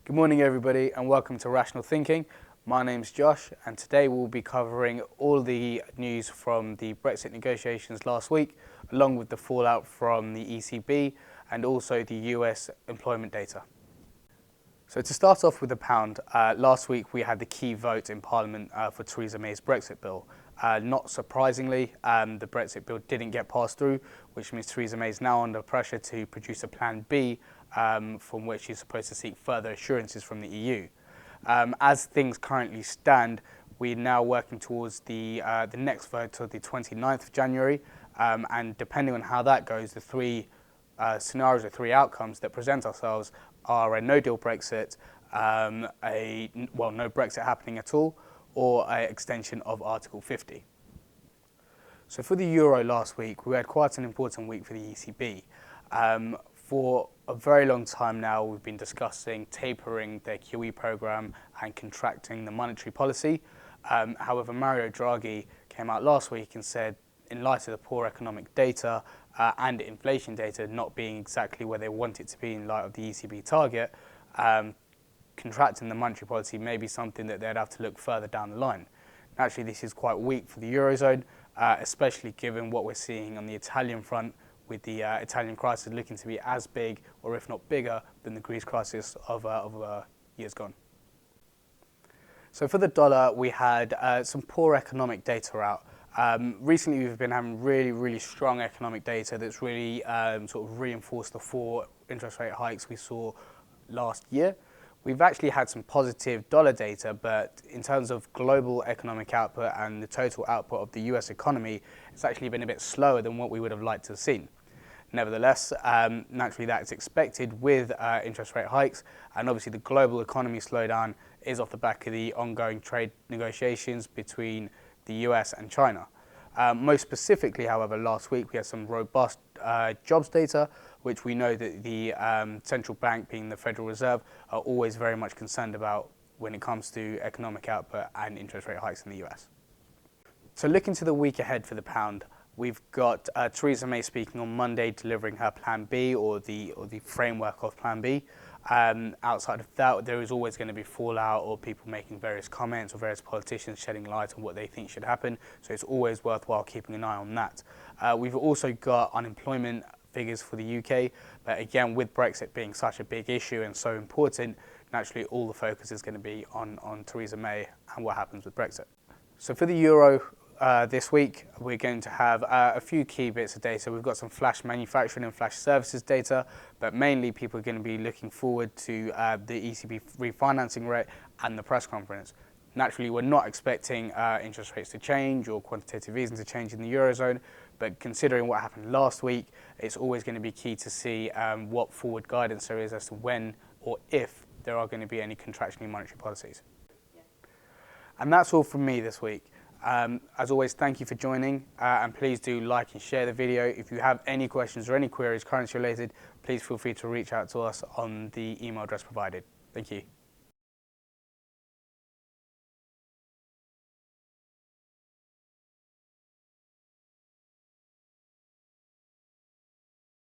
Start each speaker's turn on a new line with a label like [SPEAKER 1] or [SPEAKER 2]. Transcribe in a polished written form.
[SPEAKER 1] Good morning everybody and welcome to Rational Thinking. My name's Josh and today we'll be covering all the news from the Brexit negotiations last week, along with the fallout from the ECB and also the US employment data. So to start off with the pound, last week we had the key vote in Parliament for Theresa May's Brexit bill. Not surprisingly, the Brexit bill didn't get passed through, which means Theresa May is now under pressure to produce a plan B from which she's supposed to seek further assurances from the EU. As things currently stand, we're now working towards the next vote of the 29th of January, and depending on how that goes, the three scenarios, the three outcomes that present ourselves are a no-deal Brexit, no Brexit happening at all, or an extension of Article 50. So for the euro last week, we had quite an important week for the ECB. For a very long time now, we've been discussing tapering their QE program and contracting the monetary policy. However, Mario Draghi came out last week and said, in light of the poor economic data and inflation data not being exactly where they want it to be in light of the ECB target, contracting the monetary policy may be something that they'd have to look further down the line. Naturally, this is quite weak for the Eurozone, especially given what we're seeing on the Italian front, with the Italian crisis looking to be as big, or if not bigger, than the Greece crisis of years gone. So for the dollar, we had some poor economic data out. Recently, we've been having really strong economic data that's really sort of reinforced the 4 interest rate hikes we saw last year. We've actually had some positive dollar data, but in terms of global economic output and the total output of the US economy, it's actually been a bit slower than what we would have liked to have seen. Nevertheless, naturally that's expected with interest rate hikes, and obviously the global economy slowdown is off the back of the ongoing trade negotiations between the US and China. Most specifically, however, last week we had some robust jobs data, which we know that the central bank, being the Federal Reserve, are always very much concerned about when it comes to economic output and interest rate hikes in the US. So looking to the week ahead for the pound, we've got Theresa May speaking on Monday, delivering her Plan B, or the framework of Plan B. Outside of that, there is always going to be fallout or people making various comments or various politicians shedding light on what they think should happen. So it's always worthwhile keeping an eye on that. We've also got unemployment figures for the UK, but again, with Brexit being such a big issue and so important, naturally all the focus is going to be on Theresa May and what happens with Brexit. So for the euro, this week, we're going to have a few key bits of data. We've got some flash manufacturing and flash services data, but mainly people are going to be looking forward to the ECB refinancing rate and the press conference. Naturally, we're not expecting interest rates to change or quantitative easing to change in the Eurozone, but considering what happened last week, it's always going to be key to see what forward guidance there is as to when or if there are going to be any contractionary monetary policies. And that's all from me this week. As always, thank you for joining, and please do like and share the video. If you have any questions or any queries currency related, please feel free to reach out to us on the email address provided. Thank you.